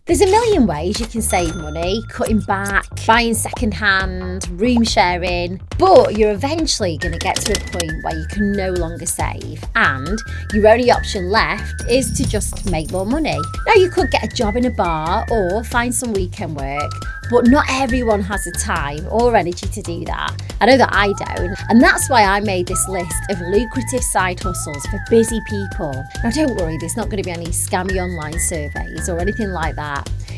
There's a million ways you can save money: cutting back, buying second-hand, room sharing, but you're eventually going to get to a point where you can no longer save and your only option left is to just make more money. Now, you could get a job in a bar or find some weekend work, but not everyone has the time or energy to do that. I know that I don't, and that's why I made this list of lucrative side hustles for busy people. Now, don't worry, there's not going to be any scammy online surveys or anything like that.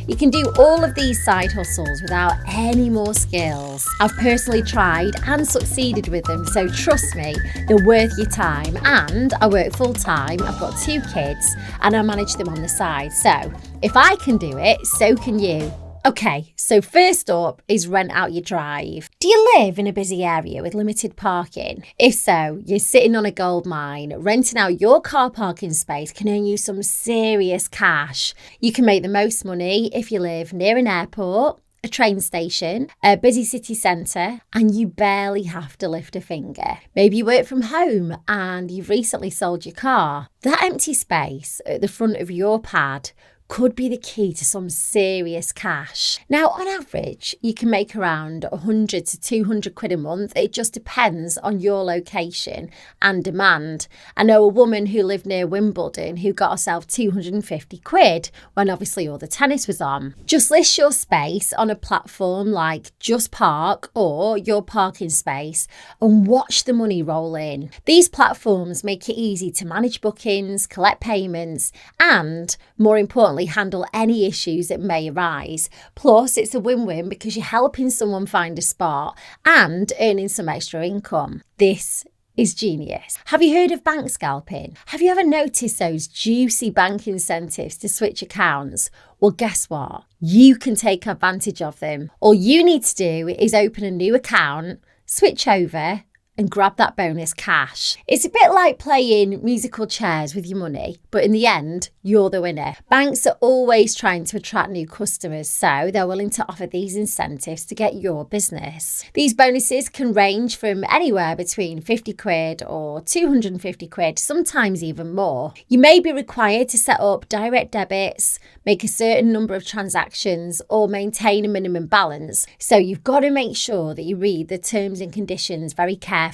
You can do all of these side hustles without any more skills. I've personally tried and succeeded with them, so trust me, they're worth your time. And I work full time, I've got 2 kids, and I manage them on the side. So if I can do it, so can you. Okay, so first up is rent out your drive. Do you live in a busy area with limited parking? If so, you're sitting on a gold mine. Renting out your car parking space can earn you some serious cash. You can make the most money if you live near an airport, a train station, a busy city centre, and you barely have to lift a finger. Maybe you work from home and you've recently sold your car. That empty space at the front of your pad could be the key to some serious cash. Now, on average, you can make around 100 to 200 quid a month. It just depends on your location and demand. I know a woman who lived near Wimbledon who got herself 250 quid when obviously all the tennis was on. Just list your space on a platform like Just Park or Your Parking Space and watch the money roll in. These platforms make it easy to manage bookings, collect payments, and more importantly, handle any issues that may arise. Plus, it's a win-win because you're helping someone find a spot and earning some extra income. This is genius. Have you heard of bank scalping? Have you ever noticed those juicy bank incentives to switch accounts? Well, guess what? You can take advantage of them. All you need to do is open a new account, switch over, and grab that bonus cash. It's a bit like playing musical chairs with your money, but in the end, you're the winner. Banks are always trying to attract new customers, so they're willing to offer these incentives to get your business. These bonuses can range from anywhere between 50 quid or 250 quid, sometimes even more. You may be required to set up direct debits, make a certain number of transactions, or maintain a minimum balance, so you've got to make sure that you read the terms and conditions very carefully.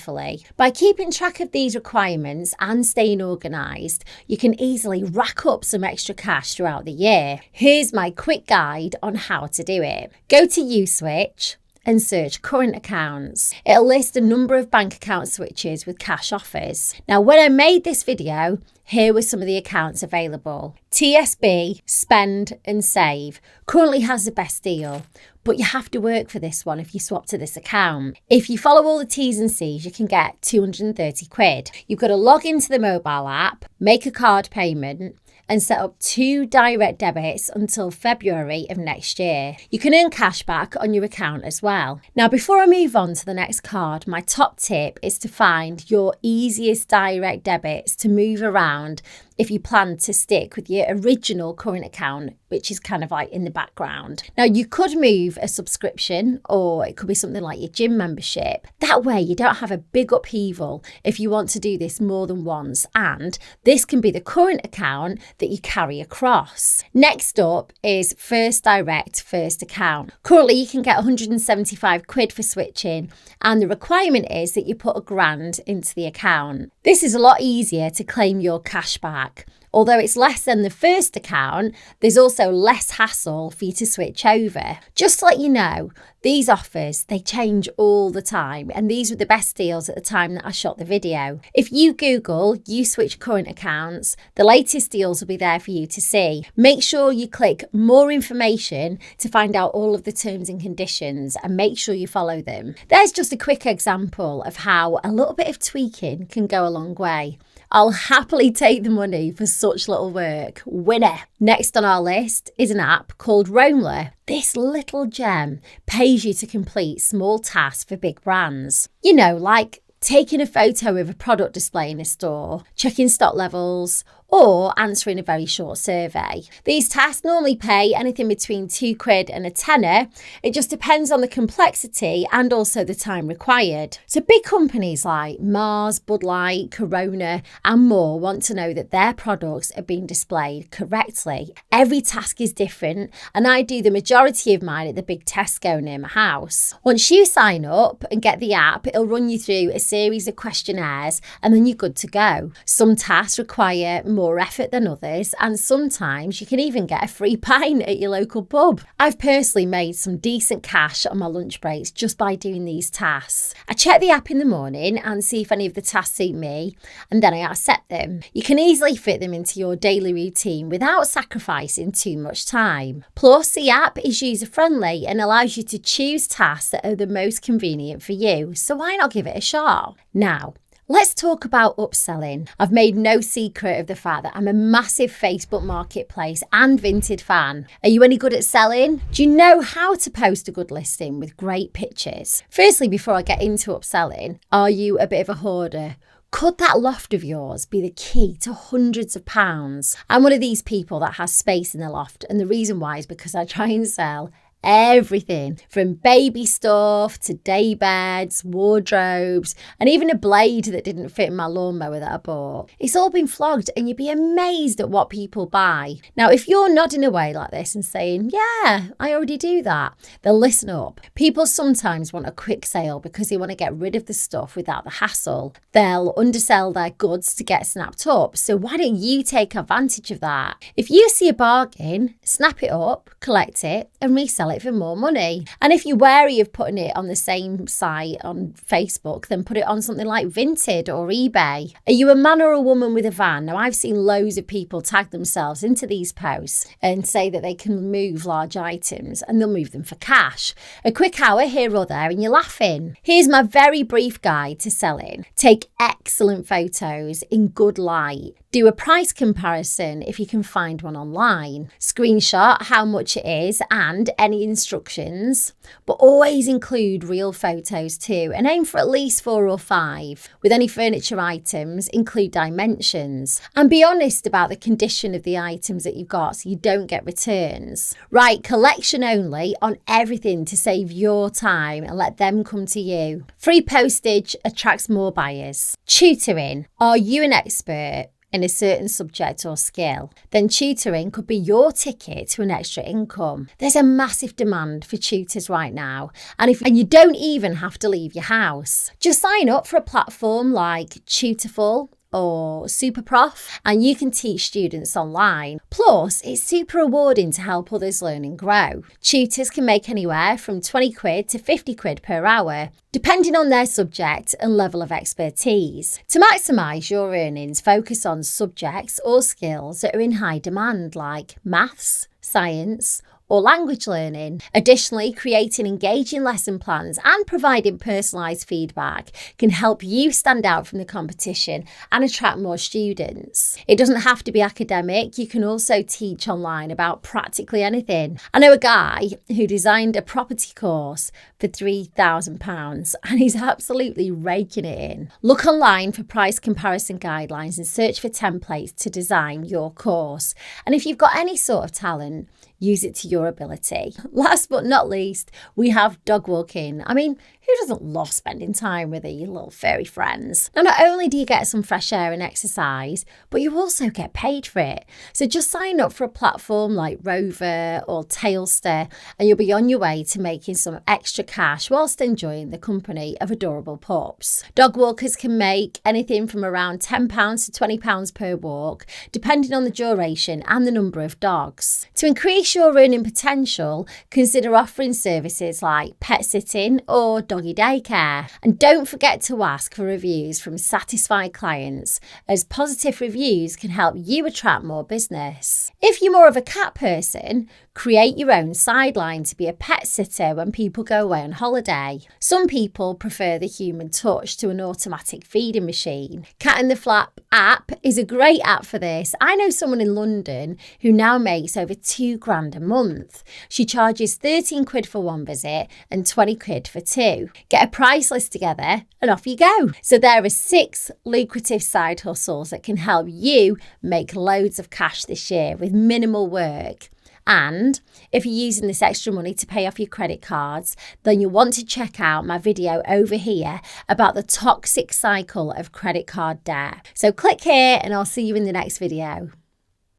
By keeping track of these requirements and staying organised, you can easily rack up some extra cash throughout the year. Here's my quick guide on how to do it. Go to USwitch and search current accounts. It'll list a number of bank account switches with cash offers. Now, when I made this video, here were some of the accounts available. TSB, Spend and Save, currently has the best deal, but you have to work for this one if you swap to this account. If you follow all the T's and C's, you can get 230 quid. You've got to log into the mobile app, make a card payment, and set up 2 direct debits until February of next year. You can earn cash back on your account as well. Now, before I move on to the next card, my top tip is to find your easiest direct debits to move around if you plan to stick with your original current account, which is kind of like in the background. Now, you could move a subscription, or it could be something like your gym membership. That way you don't have a big upheaval if you want to do this more than once, and this can be the current account that you carry across. Next up is First Direct First Account. Currently you can get 175 quid for switching, and the requirement is that you put £1,000 into the account. This is a lot easier to claim your cash back. Although it's less than the first account, there's also less hassle for you to switch over. Just to let you know, these offers, they change all the time, and these were the best deals at the time that I shot the video. If you Google USwitch current accounts, the latest deals will be there for you to see. Make sure you click more information to find out all of the terms and conditions, and make sure you follow them. There's just a quick example of how a little bit of tweaking can go a long way. I'll happily take the money for such little work. Winner. Next on our list is an app called Roamler. This little gem pays you to complete small tasks for big brands. You know, like taking a photo of a product display in a store, checking stock levels, or answering a very short survey. These tasks normally pay anything between £2 and a tenner. It just depends on the complexity and also the time required. So big companies like Mars, Bud Light, Corona and more want to know that their products are being displayed correctly. Every task is different and I do the majority of mine at the big Tesco near my house. Once you sign up and get the app, it'll run you through a series of questionnaires and then you're good to go. Some tasks require more effort than others and sometimes you can even get a free pint at your local pub. I've personally made some decent cash on my lunch breaks just by doing these tasks. I check the app in the morning and see if any of the tasks suit me and then I accept them. You can easily fit them into your daily routine without sacrificing too much time. Plus, the app is user-friendly and allows you to choose tasks that are the most convenient for you, so why not give it a shot? Now, let's talk about upselling. I've made no secret of the fact that I'm a massive Facebook Marketplace and Vinted fan. Are you any good at selling? Do you know how to post a good listing with great pictures? Firstly, before I get into upselling, are you a bit of a hoarder? Could that loft of yours be the key to hundreds of pounds? I'm one of these people that has space in the loft, and the reason why is because I try and sell everything from baby stuff to day beds, wardrobes, and even a blade that didn't fit in my lawnmower that I bought. It's all been flogged and you'd be amazed at what people buy. Now, if you're nodding away like this and saying, yeah, I already do that, then listen up. People sometimes want a quick sale because they want to get rid of the stuff without the hassle. They'll undersell their goods to get snapped up. So why don't you take advantage of that? If you see a bargain, snap it up, collect it, and resell it for more money. And if you're wary of putting it on the same site on Facebook, then put it on something like Vinted or eBay. Are you a man or a woman with a van? Now, I've seen loads of people tag themselves into these posts and say that they can move large items and they'll move them for cash. A quick hour here or there and you're laughing. Here's my very brief guide to selling. Take excellent photos in good light. Do a price comparison if you can find one online. Screenshot how much it is and any instructions, but always include real photos too and aim for at least 4 or 5. With any furniture items, include dimensions and be honest about the condition of the items that you've got so you don't get returns. Write collection only on everything to save your time and let them come to you. Free postage attracts more buyers. Tutoring. Are you an expert in a certain subject or skill? Then tutoring could be your ticket to an extra income. There's a massive demand for tutors right now, and you don't even have to leave your house. Just sign up for a platform like Tutorful or Superprof and you can teach students online. Plus, it's super rewarding to help others learn and grow. Tutors can make anywhere from £20 to £50 per hour, depending on their subject and level of expertise. To maximise your earnings, focus on subjects or skills that are in high demand like maths, science, or language learning. Additionally, creating engaging lesson plans and providing personalised feedback can help you stand out from the competition and attract more students. It doesn't have to be academic, you can also teach online about practically anything. I know a guy who designed a property course for £3,000 and he's absolutely raking it in. Look online for price comparison guidelines and search for templates to design your course. And if you've got any sort of talent, use it to your ability. Last but not least, we have dog walking. I mean, who doesn't love spending time with your little furry friends? Now, not only do you get some fresh air and exercise, but you also get paid for it. So just sign up for a platform like Rover or Tailster and you'll be on your way to making some extra cash whilst enjoying the company of adorable pups. Dog walkers can make anything from around £10 to £20 per walk, depending on the duration and the number of dogs. To increase your earning potential, consider offering services like pet sitting or doggy daycare. And don't forget to ask for reviews from satisfied clients, as positive reviews can help you attract more business. If you're more of a cat person, create your own sideline to be a pet sitter when people go away on holiday. Some people prefer the human touch to an automatic feeding machine. Cat in the Flap app is a great app for this. I know someone in London who now makes over £2,000 £2 a month. She charges 13 quid for one visit and 20 quid for two. Get a price list together and off you go. So there are 6 lucrative side hustles that can help you make loads of cash this year with minimal work. And if you're using this extra money to pay off your credit cards, then you'll want to check out my video over here about the toxic cycle of credit card debt. So click here and I'll see you in the next video.